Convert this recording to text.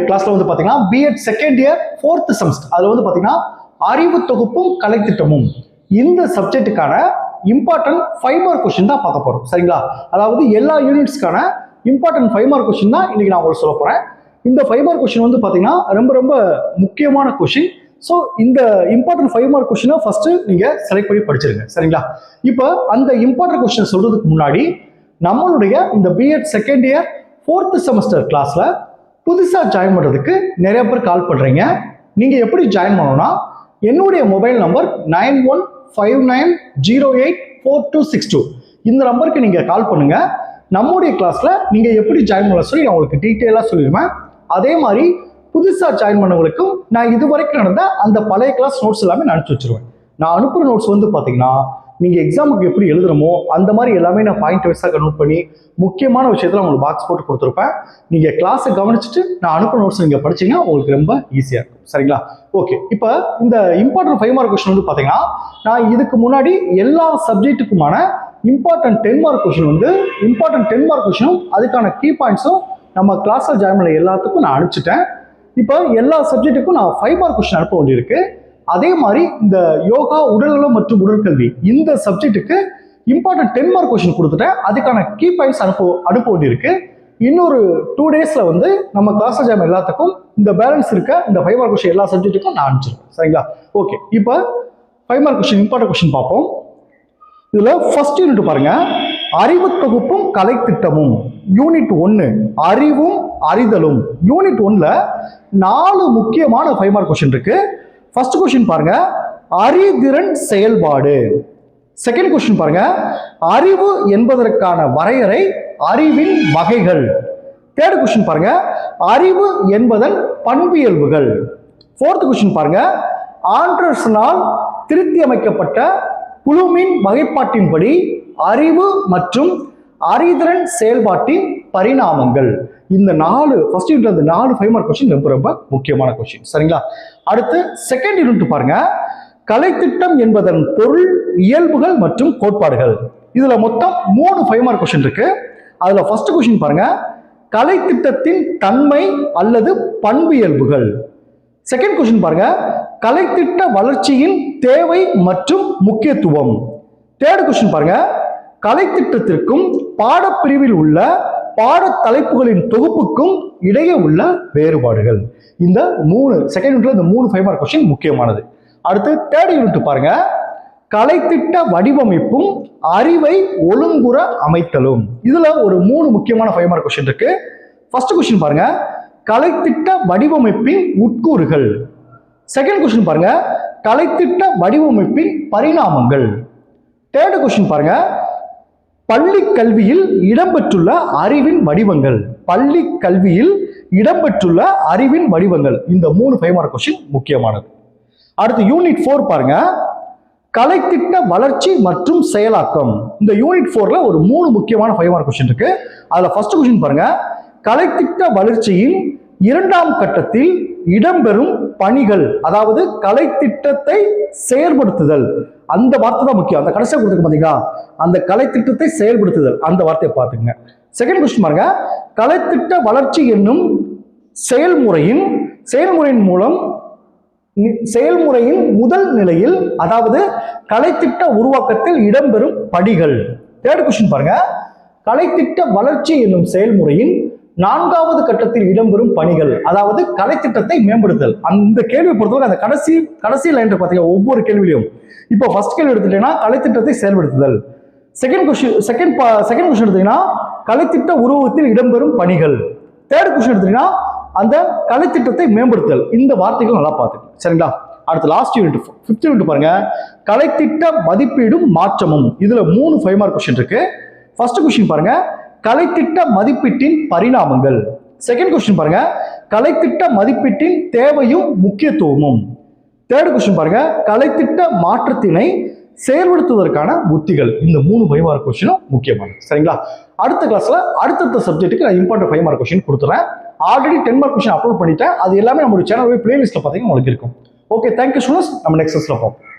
கிளாஸ்ல வந்து பாத்தீங்கன்னா BEd second year 4th semester அதுல வந்து பாத்தீங்கன்னா அறிவு தொகுப்பும் கலைத்திட்டமும் இந்த சப்ஜெக்ட்டுக்கான இம்பார்ட்டன்ட் 5 மார்க் கொஸ்டின் தான் பார்க்க போறோம். சரிங்களா? அதாவது எல்லா யூனிட்ஸ்க்கான இம்பார்ட்டன்ட் 5 மார்க் கொஸ்டின் தான் இன்னைக்கு நான் உங்களுக்கு சொல்ல போறேன். இந்த 5 மார்க் கொஸ்டின் வந்து பாத்தீங்கன்னா ரொம்ப முக்கியமான கொஸ்டின். ஸோ இந்த இம்பார்ட்டன்ட் 5 மார்க் கொஸ்டினை ஃபர்ஸ்ட் நீங்க செலக்ட் பண்ணி படிச்சிருங்க. சரிங்களா? இப்போ அந்த இம்பார்ட்டன்ட் கொஸ்டின் சொல்றதுக்கு முன்னாடி நம்மளுடைய இந்த BEd second year 4th semester கிளாஸ்ல புதுசா ஜாயின் பண்றதுக்கு நிறைய பேர் கால் பண்றீங்க. நீங்க எப்படி ஜாயின் பண்ணணும்னா என்னுடைய மொபைல் நம்பர் 9159084262 இந்த நம்பருக்கு நீங்க கால் பண்ணுங்க. நம்முடைய கிளாஸ்ல நீங்க எப்படி ஜாயின் பண்ண சொல்லி நான் உங்களுக்கு டீட்டெயிலா சொல்லிடுவேன். அதே மாதிரி புதுசா ஜாயின் பண்ணவங்களுக்கும் நான் இதுவரைக்கும் நடந்த அந்த பழைய கிளாஸ் நோட்ஸ் எல்லாமே நான் அனுப்பிச்சு வச்சிருவேன். நான் அனுப்புற நோட்ஸ் வந்து பாத்தீங்கன்னா நீங்க எக்ஸாமுக்கு எப்படி எழுதுறமோ அந்த மாதிரி எல்லாமே நான் பாயிண்ட் வைஸாக நோட் பண்ணி முக்கியமான விஷயத்துல உங்களுக்கு பாக்ஸ் போட்டு கொடுத்துருப்பேன். நீங்க கிளாஸை கவனிச்சுட்டு நான் அனுப்புற நோட்ஸ் நீங்க படிச்சீங்கன்னா உங்களுக்கு ரொம்ப ஈஸியா இருக்கும். சரிங்களா? ஓகே, இப்போ இந்த இம்பார்ட்டன்ட் 5 மார்க் கொஸ்டின் வந்து பாத்தீங்கன்னா நான் இதுக்கு முன்னாடி எல்லா சப்ஜெக்ட்டுக்குமான இம்பார்ட்டன்ட் 10 மார்க் கொஸ்டின் வந்து இம்பார்ட்டன்ட் 10 மார்க் கொஸ்டினும் அதுக்கான கீ பாயிண்ட்ஸும் நம்ம கிளாஸ்ல ஜாயின் பண்ண எல்லாத்துக்கும் நான் அனுப்பிச்சிட்டேன். இப்போ எல்லா சப்ஜெக்ட்டுக்கும் நான் 5 மார்க் கொஸ்டின் அனுப்ப வேண்டியிருக்கு. அதே மாதிரி இந்த யோகா, உடல்நலம் மற்றும் உடற்கல்வி இந்த சப்ஜெக்ட்டுக்கு இம்பார்ட்டன்ட் 10 மார்க் கொஸ்டின் கொடுத்துட்டேன். அதுக்கான கீ பாயிண்ட்ஸ் அனுப்ப வேண்டியிருக்கு. இன்னொரு 2 டேஸ்ல வந்து நம்ம கிளாஸ் ஜாம் எல்லாத்துக்கும் இந்த பேலன்ஸ் இருக்க இந்த 5 மார்க் கொஸ்டின் எல்லா சப்ஜெக்ட்டுக்கும் நான் அனுப்பிச்சிருக்கேன். சரிங்களா? ஓகே, இப்போ 5 மார்க் கொஸ்டின் இம்பார்ட்டன்ட் கொஸ்டின் பார்ப்போம். இதுல ஃபர்ஸ்ட் யூனிட் பாருங்க, அறிவு தொகுப்பும் கலைத்திட்டமும். யூனிட் 1 அறிவும் அறிதலும். யூனிட் 1ல 4 முக்கியமான 5 மார்க் கொஸ்டின் இருக்கு. ஃபர்ஸ்ட் கொஸ்டின் பாருங்க, அறிதிறன் செயல்பாடு. செகண்ட் கொஸ்டின் பாருங்க, அறிவு என்பதற்கான வரையறை, அறிவின் வகைகள். தேர்ட் கொஸ்டின் பாருங்க, அறிவு என்பதன் பண்பியல்புகள். ஃபோர்த் கொஸ்டின் பாருங்க, ஆண்டர்சனால் திருத்தி அமைக்கப்பட்ட புளூமின் வகைப்பாட்டின்படி அறிவு மற்றும் அறிதிறன் செயல்பாட்டின் பரிணாமங்கள். இந்த 4 ஃபர்ஸ்ட் யூனிட்ல இந்த 4 5 மார்க் கொஸ்டின் ரொம்ப முக்கியமான கொஸ்டின். சரிங்களா? அடுத்து செகண்ட் யூனிட் பாருங்க, கலைத்திட்டம் என்பதன் பொருள், இயல்புகள் மற்றும் கோட்பாடுகள். இதுல மொத்தம் 3 5 மார்க் கொஸ்டின் இருக்கு. அதுல ஃபர்ஸ்ட் கொஸ்டின் பாருங்க, கலைத்திட்டத்தின் தன்மை அல்லது பண்பியல்புகள். செகண்ட் கொஸ்டின் பாருங்க, கலைத்திட்ட வளர்ச்சியின் தேவை மற்றும் முக்கியத்துவம். தேர்ட் கொஸ்டின் பாருங்க, கலைத்திட்டத்திற்கும் பாடப்பிரிவில் உள்ள பாட தலைப்புகளின் தொகுப்புக்கும் இடையே உள்ள வேறுபாடுகள். இந்த 3 செகண்ட் யூனிட்ல இந்த 3 5 மார்க் கொஸ்டின் முக்கியமானது. அடுத்து தேர்ட் யூனிட் பாருங்க, கலைத்திட்ட வடிவமைப்பும் அறிவை ஒழுங்குற அமைத்தலும். இதுல ஒரு 3 முக்கியமான 5 மார்க் கொஸ்டின் இருக்கு. ஃபர்ஸ்ட் கொஸ்டின் பாருங்க, கலைத்திட்ட வடிவமைப்பின் உட்கூறுகள். செகண்ட் கொஸ்டின் பாருங்க, கலைத்திட்ட வடிவமைப்பின் பரிணாமங்கள். தேர்ட் கொஸ்டின் பாருங்க, பள்ளி கல்வியில் இடம்பெற்றுள்ள அறிவின் வடிவங்கள். பள்ளி கல்வியில் இடம்பெற்றுள்ள அறிவின் வடிவங்கள். இந்த 3 5 மார்க் கொஸ்டின் முக்கியமானது. அடுத்து யூனிட் 4 பாருங்க, கலைத்திட்ட வளர்ச்சி மற்றும் செயலாக்கம். இந்த யூனிட் 4ல ஒரு 3 முக்கியமான 5 மார்க் கொஸ்டின் இருக்கு. அதுல ஃபர்ஸ்ட் கொஸ்டின் பாருங்க, கலைத்திட்ட வளர்ச்சியின் 2ஆம் கட்டத்தில் இடம்பெறும் பணிகள். அதாவது கலைத்திட்டத்தை செயல்படுத்துதல். அந்த வார்த்தை தான் முக்கியம். அந்த கடைசியா கொடுத்துருக்கு பாத்தீங்களா, அந்த கலைத்திட்டத்தை செயல்படுத்துதல் அந்த வார்த்தையை பார்த்துங்க. செகண்ட் கொஸ்டின் பாருங்க, கலைத்திட்ட வளர்ச்சி என்னும் செயல்முறையின் மூலம் செயல்முறையின் முதல் நிலையில், அதாவது கலைத்திட்ட உருவாக்கத்தில் இடம்பெறும் படிகள். தேர்ட் கொஸ்டின் பாருங்க, கலைத்திட்ட வளர்ச்சி என்னும் செயல்முறையின் 4வது கட்டத்தில் இடம்பெறும் பணிகள். அதாவது கலைத்திட்டத்தை மேம்படுத்தல். அந்த கேள்வியை பொறுத்தவரை அந்த கடைசி லைன் பாத்தீங்க ஒவ்வொரு கேள்வியிலும். இப்போ ஃபர்ஸ்ட் கேள்வி எடுத்துட்டீங்கன்னா கலைத்திட்டத்தை செயல்படுத்துதல். செகண்ட் கொஸ்டின் எடுத்தீங்கன்னா கலைத்திட்ட உருவகத்தில் இடம்பெறும் பணிகள். தேர்ட் கொஸ்டின் எடுத்தீங்கன்னா அந்த கலைத்திட்டத்தை மேம்படுத்தல். இந்த வார்த்தைகள் நல்லா பார்த்துக்கணும். சரிங்களா? அடுத்து லாஸ்ட் யூனிட் 5th யூனிட் பாருங்க, கலைத்திட்ட மதிப்பீடும் மாற்றமும். இதுல 3 5 மார்க் கொஸ்டின் இருக்கு. ஃபர்ஸ்ட் கொஸ்டின் பாருங்க, கலைத்திட்ட மதிப்பீட்டின் பரிணாமங்கள். செகண்ட் கொஸ்டின் பாருங்க, கலைத்திட்ட மதிப்பீட்டின் தேவையும் முக்கியத்துவமும். தேர்ட் கொஸ்டின் பாருங்க, கலைத்திட்ட மாற்றத்தினை செயல்படுத்துவதற்கான உத்திகள். இந்த 3 5 மார்க் கொஸ்டினும் முக்கியமானது. சரிங்களா? அடுத்த கிளாஸ்ல அடுத்த சப்ஜெக்ட்டுக்கு நான் இம்பார்ட்டன்ட் 5 மார்க் கொஸ்டின் கொடுத்துறேன். ஆல்ரெடி 10 மார்க் கொஸ்டின் அப்லோட் பண்ணிட்டேன். அது எல்லாமே நம்மளுடைய சேனல் பிளேலிஸ்ட்ல பாத்தீங்கன்னா உங்களுக்கு இருக்கும். Okay, thank you students. நம்ம நெக்ஸ்ட் கிளாஸ்ல பார்ப்போம்.